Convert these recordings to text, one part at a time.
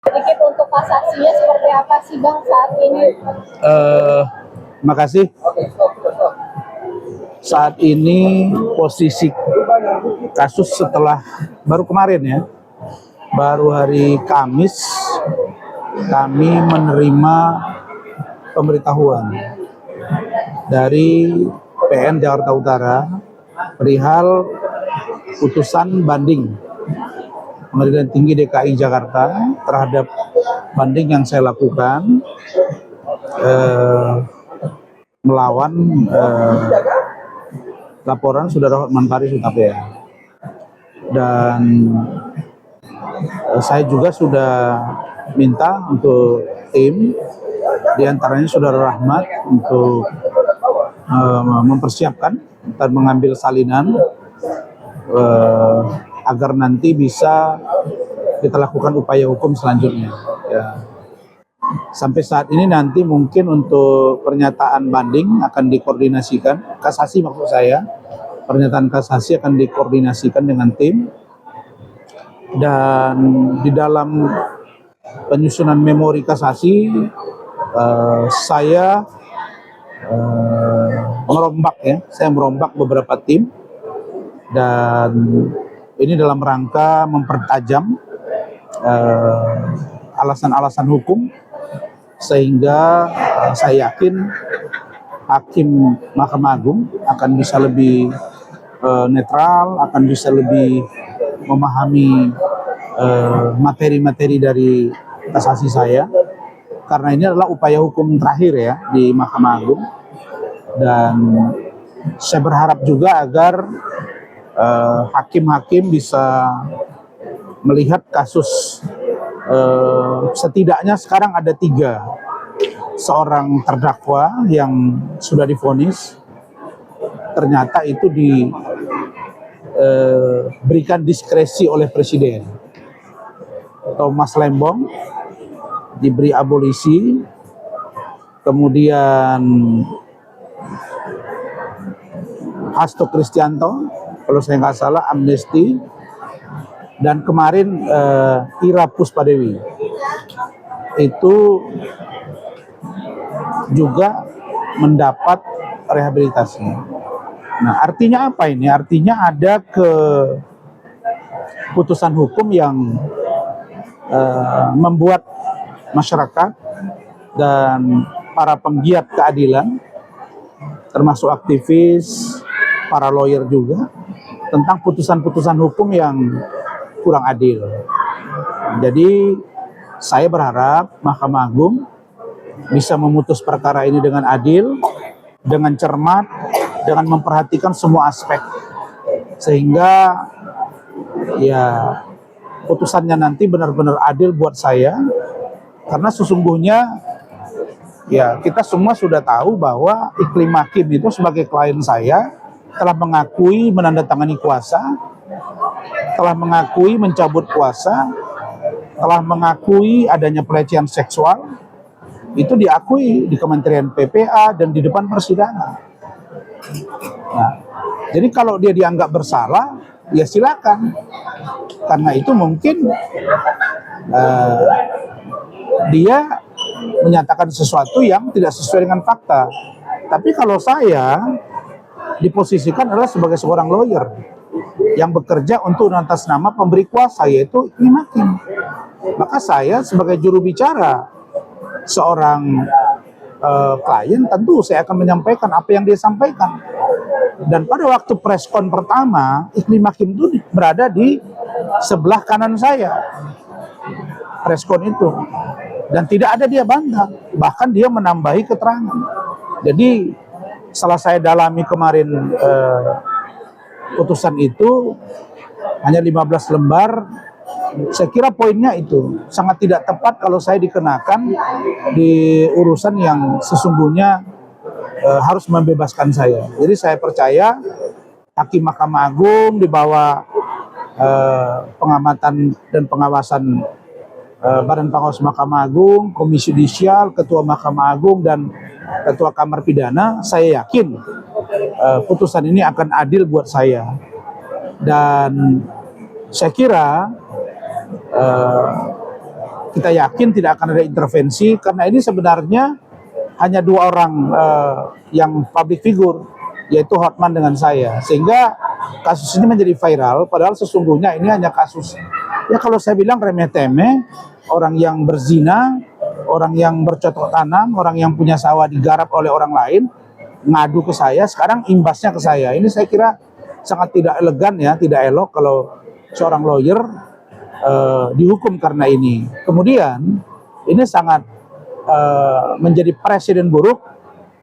Sedikit untuk kasasinya seperti apa sih Bang saat ini? Makasih. Saat ini posisi kasus setelah baru kemarin ya, baru hari Kamis kami menerima pemberitahuan dari PN Jakarta Utara perihal putusan banding Pengadilan Tinggi DKI Jakarta terhadap banding yang saya lakukan melawan laporan Saudara Hotman Paris Hutapea. Dan saya juga sudah minta untuk tim, diantaranya Saudara Rahmat, untuk mempersiapkan dan mengambil salinan agar nanti bisa kita lakukan upaya hukum selanjutnya. Ya. Sampai saat ini nanti mungkin untuk pernyataan banding akan dikoordinasikan, kasasi maksud saya, pernyataan kasasi akan dikoordinasikan dengan tim, dan di dalam penyusunan memori kasasi saya merombak beberapa tim, dan ini dalam rangka mempertajam alasan-alasan hukum sehingga saya yakin hakim Mahkamah Agung akan bisa lebih netral, akan bisa lebih memahami materi-materi dari kasasi saya, karena ini adalah upaya hukum terakhir ya di Mahkamah Agung. Dan saya berharap juga agar hakim-hakim bisa melihat kasus, setidaknya sekarang ada 3 seorang terdakwa yang sudah divonis, ternyata itu diberikan diskresi oleh Presiden. Thomas Lembong diberi abolisi, kemudian Hasto Kristianto kalau saya nggak salah amnesti, dan kemarin Ira Puspadewi itu juga mendapat rehabilitasi. Nah, artinya apa ini? Artinya ada keputusan hukum yang membuat masyarakat dan para penggiat keadilan, termasuk aktivis, para lawyer juga, tentang putusan-putusan hukum yang kurang adil. Jadi saya berharap Mahkamah Agung bisa memutus perkara ini dengan adil, dengan cermat, dengan memperhatikan semua aspek, sehingga ya putusannya nanti benar-benar adil buat saya. Karena sesungguhnya ya kita semua sudah tahu bahwa Iklim Hakim itu sebagai klien saya telah mengakui menandatangani kuasa, telah mengakui mencabut kuasa, telah mengakui adanya pelecehan seksual. Itu diakui di Kementerian PPA dan di depan persidangan. Nah, jadi kalau dia dianggap bersalah, ya silakan. Karena itu mungkin dia menyatakan sesuatu yang tidak sesuai dengan fakta. Tapi kalau saya diposisikan adalah sebagai seorang lawyer yang bekerja untuk atas nama pemberi kuasa, yaitu Iklim Hakim. Maka saya sebagai juru bicara seorang klien, tentu saya akan menyampaikan apa yang dia sampaikan. Dan pada waktu preskon pertama, Iklim Hakim itu berada di sebelah kanan saya, preskon itu, dan tidak ada dia bantah, bahkan dia menambahi keterangan. Jadi setelah saya dalami kemarin putusan itu hanya 15 lembar, saya kira poinnya itu sangat tidak tepat kalau saya dikenakan di urusan yang sesungguhnya harus membebaskan saya. Jadi saya percaya Hakim Mahkamah Agung di bawah pengamatan dan pengawasan Badan Pengawas Mahkamah Agung, Komisi Yudisial, Ketua Mahkamah Agung, dan Ketua Kamar Pidana, saya yakin putusan ini akan adil buat saya. Dan saya kira kita yakin tidak akan ada intervensi karena ini sebenarnya hanya dua orang yang public figure, yaitu Hotman dengan saya, sehingga kasus ini menjadi viral. Padahal sesungguhnya ini hanya kasus, ya kalau saya bilang remeh-temeh, orang yang berzina, orang yang bercocok tanam, orang yang punya sawah digarap oleh orang lain, ngadu ke saya, sekarang imbasnya ke saya. Ini saya kira sangat tidak elegan ya, tidak elok kalau seorang lawyer dihukum karena ini. Kemudian ini sangat menjadi presiden buruk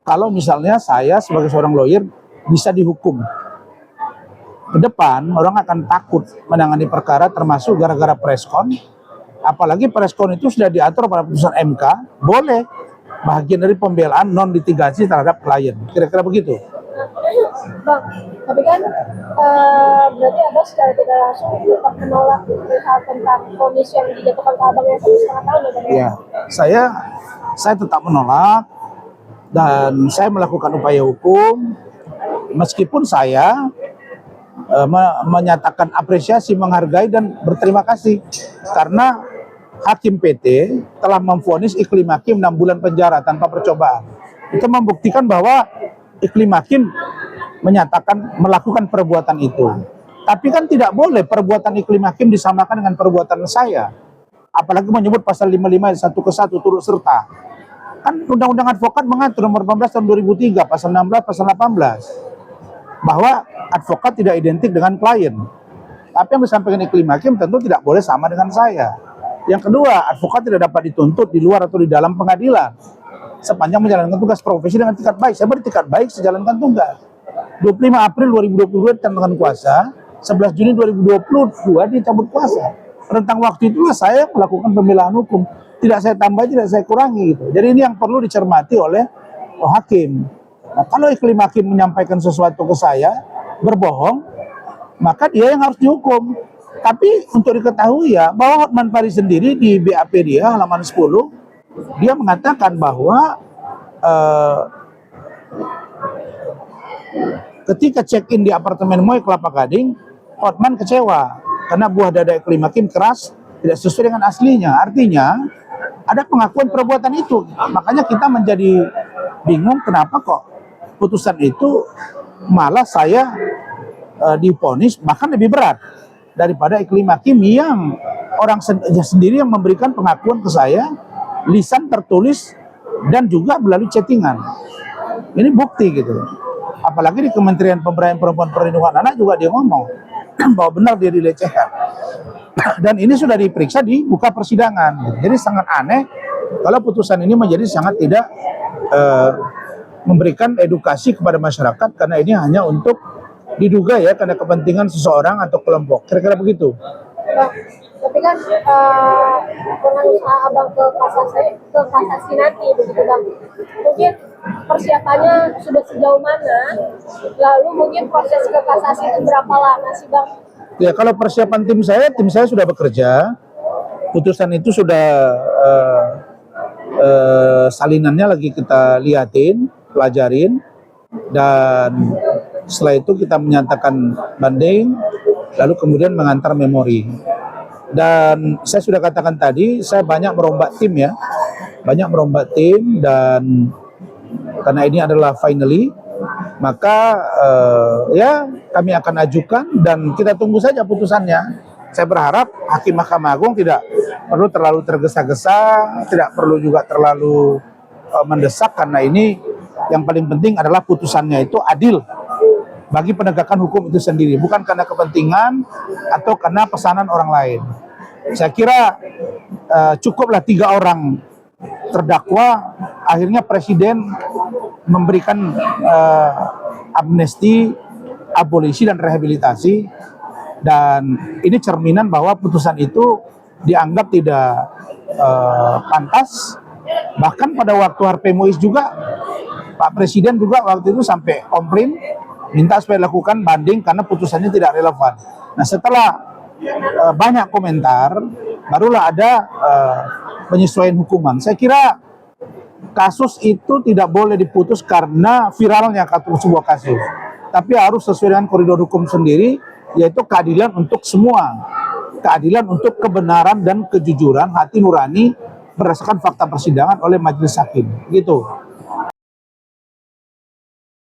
kalau misalnya saya sebagai seorang lawyer bisa dihukum. Ke depan orang akan takut menangani perkara termasuk gara-gara preskon. Apalagi preskon itu sudah diatur pada putusan MK, boleh bagian dari pembelaan non litigasi terhadap klien. Kira-kira begitu. Bang, tapi kan berarti Abang secara tidak langsung tetap menolak hal tentang vonis yang dijatuhkan ke Abang yang 1,5 tahun ya Bang? Ya, saya tetap menolak dan saya melakukan upaya hukum meskipun saya menyatakan apresiasi, menghargai dan berterima kasih karena Hakim PT telah memvonis Iklim Hakim 6 bulan penjara tanpa percobaan. Itu membuktikan bahwa Iklim Hakim menyatakan melakukan perbuatan itu. Tapi kan tidak boleh perbuatan Iklim Hakim disamakan dengan perbuatan saya. Apalagi menyebut pasal 55 ayat 1 ke 1 turut serta. Kan Undang-Undang Advokat mengatur nomor 14 tahun 2003, pasal 16, pasal 18. Bahwa advokat tidak identik dengan klien. Tapi yang disampaikan Iklim Hakim tentu tidak boleh sama dengan saya. Yang kedua, advokat tidak dapat dituntut di luar atau di dalam pengadilan sepanjang menjalankan tugas profesi dengan etikat baik. Saya beretikat baik sejalankan tugas. 25 April 2022 ditantangkan kuasa, 11 Juni 2022 dicabut kuasa. Rentang waktu itulah saya melakukan pembelaan hukum. Tidak saya tambah, tidak saya kurangi gitu. Jadi ini yang perlu dicermati oleh hakim. Nah, kalau Iklim Hakim menyampaikan sesuatu ke saya berbohong, maka dia yang harus dihukum. Tapi untuk diketahui ya, bahwa Hotman Paris sendiri di BAP dia halaman 10, dia mengatakan bahwa ketika check-in di apartemen Moy Kelapa Gading, Hotman kecewa karena buah dada Iklim Hakim keras, tidak sesuai dengan aslinya. Artinya ada pengakuan perbuatan itu. Makanya kita menjadi bingung kenapa kok putusan itu malah saya divonis bahkan lebih berat daripada Iklim Hakim yang orang sendiri yang memberikan pengakuan ke saya, lisan tertulis dan juga melalui chattingan. Ini bukti gitu. Apalagi di Kementerian Pemberdayaan Perempuan Perlindungan Anak juga dia ngomong bahwa benar dia dilecehkan. Dan ini sudah diperiksa di muka persidangan. Jadi sangat aneh kalau putusan ini menjadi sangat tidak memberikan edukasi kepada masyarakat karena ini hanya untuk diduga ya karena kepentingan seseorang atau kelompok. Kira-kira begitu. Bang, tapi kan dengan usaha Abang ke kasasi nanti begitu Bang. Mungkin persiapannya sudah sejauh mana? Lalu mungkin proses ke kasasi itu berapa lama sih Bang? Ya kalau persiapan tim saya sudah bekerja. Putusan itu sudah salinannya lagi kita liatin, pelajarin, dan setelah itu kita menyatakan banding, lalu kemudian mengantar memori. Dan saya sudah katakan tadi, saya banyak merombak tim ya, dan karena ini adalah finally, maka ya kami akan ajukan dan kita tunggu saja putusannya. Saya berharap Hakim Mahkamah Agung tidak perlu terlalu tergesa-gesa, tidak perlu juga terlalu mendesak karena ini yang paling penting adalah putusannya itu adil bagi penegakan hukum itu sendiri, bukan karena kepentingan atau karena pesanan orang lain. Saya kira cukuplah 3 orang terdakwa, akhirnya Presiden memberikan amnesti, abolisi dan rehabilitasi, dan ini cerminan bahwa putusan itu dianggap tidak pantas. Bahkan pada waktu Harvey Mois juga Pak Presiden juga waktu itu sampai komplain minta supaya lakukan banding karena putusannya tidak relevan. Nah setelah banyak komentar barulah ada penyesuaian hukuman. Saya kira kasus itu tidak boleh diputus karena viralnya sebuah kasus, tapi harus sesuai dengan koridor hukum sendiri, yaitu keadilan untuk semua. keadilan untuk kebenaran dan kejujuran hati nurani berdasarkan fakta persidangan oleh majelis hakim gitu.